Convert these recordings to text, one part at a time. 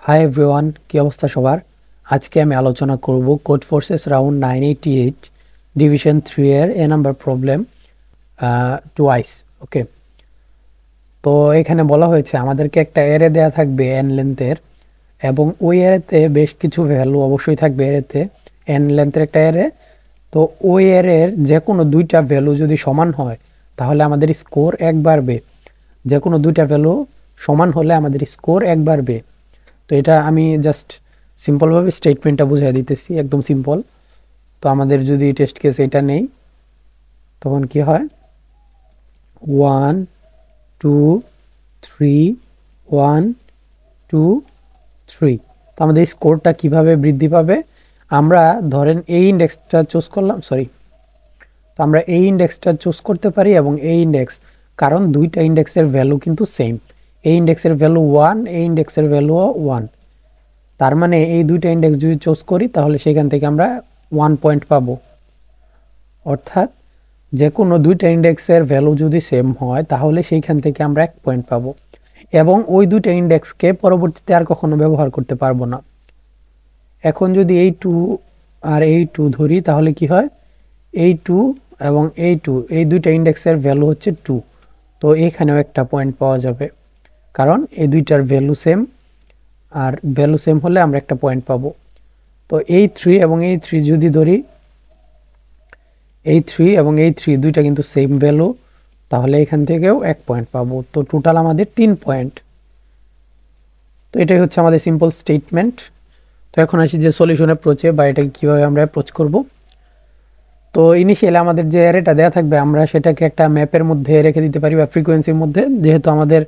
Hi everyone, কি অবস্থা সবার? আজকে আমি আলোচনা করব কোড ফোর্সেস রাউন্ড 988 ডিভিশন 3 এর এ নাম্বার প্রবলেম টুয়াইস। ওকে, তো এখানে বলা হয়েছে আমাদেরকে একটা এরে দেয়া থাকবে এন লেন্থের, এবং ওই এরেতে বেশ কিছু ভ্যালু অবশ্যই থাকবে। এরেতে এন লেন্থের একটা এরে, তো ওই এরের যে কোনো দুইটা ভ্যালু যদি সমান হয় তাহলে আমাদের স্কোর এক বাড়বে। যে কোনো দুইটা ভ্যালু সমান হলে আমাদের স্কোর এক বাড়বে। তো এটা আমি জাস্ট সিম্পলভাবে স্টেটমেন্টটা বুঝিয়ে দিতেছি, একদম সিম্পল। তো আমাদের যদি টেস্ট কেস এটা নেই, তখন কি হয় 1 2 3 1 2 3। তো আমাদের স্কোরটা কিভাবে বৃদ্ধি পাবে? আমরা ধরেন এই ইন্ডেক্সটা চুজ করলাম, তো আমরা এই ইন্ডেক্সটা চুজ করতে পারি এবং এই ইন্ডেক্স, কারণ দুইটা ইন্ডেক্সের ভ্যালু কিন্তু সেম। এই ইন্ডেক্সের ভ্যালু 1, এই ইন্ডেক্সের ভ্যালুও 1। তার মানে এই দুইটা ইন্ডেক্স যদি চুজ করি তাহলে সেখান থেকে আমরা 1 পয়েন্ট পাবো। অর্থাৎ যে কোনো দুইটা ইন্ডেক্সের ভ্যালু যদি সেম হয় তাহলে সেইখান থেকে আমরা 1 পয়েন্ট পাবো, এবং ওই দুইটা ইন্ডেক্সকে পরবর্তীতে আর কখনো ব্যবহার করতে পারবো না। এখন যদি এই 2 আর এই 2 ধরি তাহলে কি হয়, এই 2 এবং এই 2, এই দুইটা ইন্ডেক্সের ভ্যালু হচ্ছে 2। তো এখানেও একটা পয়েন্ট পাওয়া যাবে, কারণ এই দুইটার ভ্যালু সেম, আর ভ্যালু সেম হলে আমরা একটা পয়েন্ট পাবো। তো এই 3 এবং এই 3 যদি ধরি, এই 3 এবং এই 3 দুইটা কিন্তু সেম ভ্যালু, তাহলে এখান থেকেও 1 পয়েন্ট পাবো। তো টোটাল আমাদের 3 পয়েন্ট। তো এটাই হচ্ছে আমাদের সিম্পল স্টেটমেন্ট। তো এখন আসি যে সলিউশন অ্যাপ্রোচে, বা এটাকে কীভাবে আমরা অ্যাপ্রোচ করব। তো ইনিশিয়ালি আমাদের যে অ্যারেটা দেওয়া থাকবে আমরা সেটাকে একটা ম্যাপের মধ্যে রেখে দিতে পারি, বা ফ্রিকোয়েন্সির মধ্যে। যেহেতু আমাদের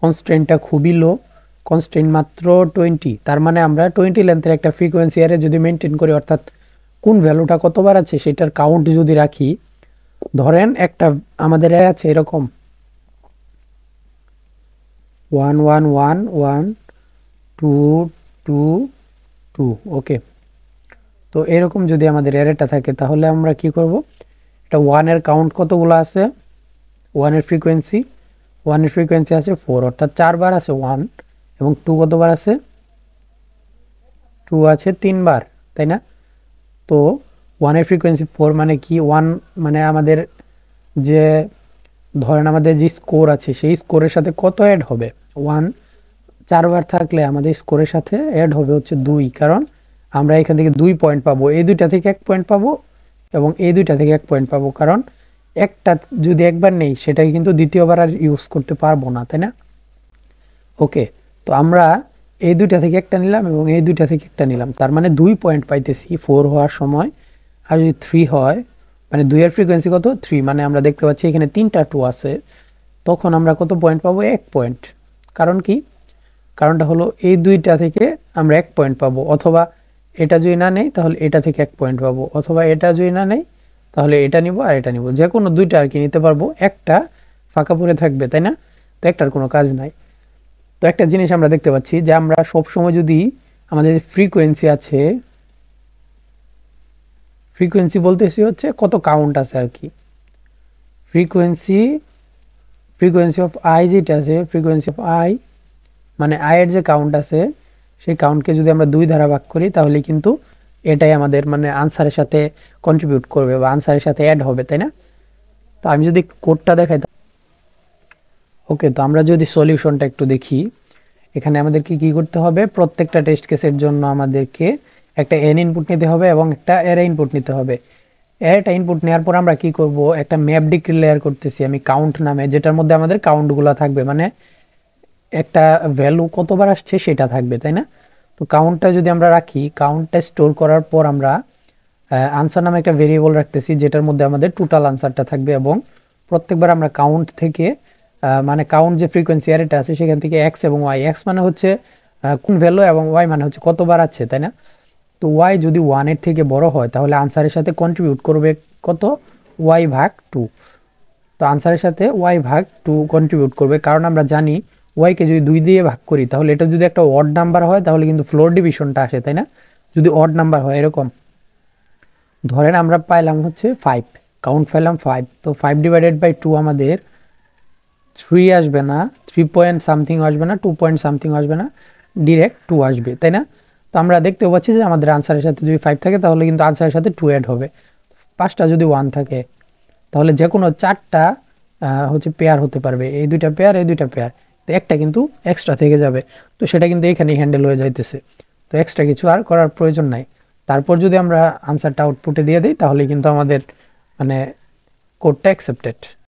কনস্ট্রেন্টটা খুবই লো, কনস্ট্রেন্ট মাত্র 20, তার মানে আমরা 20 লেন্থের একটা ফ্রিকোয়েন্সি অ্যারে যদি মেনটেন করি, অর্থাৎ কোন ভ্যালুটা কতবার আছে সেটার কাউন্ট যদি রাখি, ধরেন একটা আমাদের অ্যারে আছে এরকম 1 1 1 1 2 2 2। ওকে, তো এরকম যদি আমাদের অ্যারেটা থাকে তাহলে আমরা কি করব, এটা 1 এর কাউন্ট কতগুলো আছে, 1 এর ফ্রিকোয়েন্সি আছে 4, অর্থাৎ 4 বার আছে 1, এবং 2 কতবার আছে, 2 আছে 3 বার, তাই না? তো 1 এর ফ্রিকোয়েন্সি 4 মানে কি, 1 মানে আমাদের যে ধরেন আমাদের যে স্কোর আছে সেই স্কোরের সাথে কত অ্যাড হবে, 1 4 বার থাকলে আমাদের স্কোরের সাথে অ্যাড হবে হচ্ছে 2, কারণ আমরা এখান থেকে 2 পয়েন্ট পাবো, এই দুইটা থেকে 1 পয়েন্ট পাবো এবং এই দুইটা থেকে 1 পয়েন্ট পাবো, কারণ একটা যদি একবার নেই সেটাকে কিন্তু দ্বিতীয়বার আর ইউজ করতে পারবো না, তাই না? ওকে, তো আমরা এই দুইটা থেকে একটা নিলাম এবং এই দুইটা থেকে একটা নিলাম, তার মানে 2 পয়েন্ট পাইতেছি 4 হওয়ার সময়। আর যদি 3 হয়, মানে 2 এর ফ্রিকোয়েন্সি কত, 3, মানে আমরা দেখতে পাচ্ছি এখানে 3টা 2 আছে, তখন আমরা কত পয়েন্ট পাবো, 1 পয়েন্ট। কারণ কি, কারণটা হলো এই দুইটা থেকে আমরা 1 পয়েন্ট পাবো, অথবা এটা যদি না নেই তাহলে এটা থেকে 1 পয়েন্ট পাবো, অথবা এটা যদি না নেই তাহলে এটা নিব আর এটা নিব, যে কোনো দুইটা আর কি নিতে পারবো, একটা ফাঁকা পড়ে থাকবে, তাই না? তো একটার কোনো কাজ নাই। তো একটা জিনিস আমরা দেখতে পাচ্ছি যে আমরা সব সময় যদি আমাদের ফ্রিকোয়েন্সি আছে, ফ্রিকোয়েন্সি বলতেছি হচ্ছে কত কাউন্ট আছে আর কি, ফ্রিকোয়েন্সি অফ আই যেটা আছে, ফ্রিকোয়েন্সি অফ আই মানে আয়ের যে কাউন্ট আছে সেই কাউন্টকে যদি আমরা 2 দ্বারা ভাগ করি তাহলে কিন্তু এটাই আমাদের মানে আনসারের সাথে কন্ট্রিবিউট করবে বা আনসারের সাথে অ্যাড হবে, তাই না? তো আমি যদি কোডটা দেখাই, ওকে, তো আমরা যদি সলিউশনটা একটু দেখি, এখানে আমাদেরকে কি করতে হবে, প্রত্যেকটা টেস্ট কেসের জন্য আমাদেরকে একটা এন ইনপুট নিতে হবে এবং একটা অ্যারে ইনপুট নিতে হবে। অ্যারেটা ইনপুট নেওয়ার পর আমরা কি করব, একটা ম্যাপ ডিক্লেয়ার করতেছি আমি কাউন্ট নামে, যেটার মধ্যে আমাদের কাউন্টগুলো থাকবে, মানে একটা ভ্যালু কতবার আসছে সেটা থাকবে, তাই না? তো কাউন্টটা যদি আমরা রাখি, কাউন্টটা স্টোর করার পর আমরা আনসার নামে একটা ভেরিয়েবল রাখতেছি যেটার মধ্যে আমাদের টোটাল আনসারটা থাকবে, এবং প্রত্যেকবার আমরা কাউন্ট থেকে মানে কাউন্ট যে ফ্রিকোয়েন্সি অ্যারেটা আছে সেখান থেকে এক্স এবং ওয়াই, এক্স মানে হচ্ছে কোন ভ্যালু এবং ওয়াই মানে হচ্ছে কতবার আছে, তাই না? তো ওয়াই যদি 1 এর থেকে বড় হয় তাহলে আনসারের সাথে কন্ট্রিবিউট করবে কত, ওয়াই ভাগ 2। তো আনসারের সাথে ওয়াই ভাগ 2 কন্ট্রিবিউট করবে, কারণ আমরা জানি ওয়াইকে যদি 2 দিয়ে ভাগ করি তাহলে এটা যদি একটা অড নাম্বার হয় তাহলে কিন্তু ফ্লোর ডিভিশনটা আসে, তাই না? যদি অড নাম্বার হয় এরকম, ধরেন আমরা পাইলাম হচ্ছে 5, কাউন্ট পাইলাম 5, তো 5 ডিভাইডেড বাই 2 আমাদের 3 আসবে না, 3 পয়েন্ট সামথিং আসবে না, 2 পয়েন্ট সামথিং আসবে না, ডিরেক্ট 2 আসবে, তাই না? তো আমরা দেখতেও পাচ্ছি যে আমাদের আনসারের সাথে যদি 5 থাকে তাহলে কিন্তু আনসারের সাথে 2 অ্যাড হবে। 5টা যদি 1 থাকে তাহলে যে কোনো 4টা হচ্ছে পেয়ার হতে পারবে, এই 2টা পেয়ার, এই 2টা পেয়ার, তো একটা কিন্তু এক্সট্রা থেকে যাবে। তো সেটা কিন্তু এখানেই হ্যান্ডেল হয়ে যাইতেছে, তো এক্সট্রা কিছু আর করার প্রয়োজন নাই। তারপর যদি আমরা আনসারটা আউটপুটে দিয়ে দিই তাহলে কিন্তু আমাদের মানে কোডটা অ্যাকসেপ্টেড।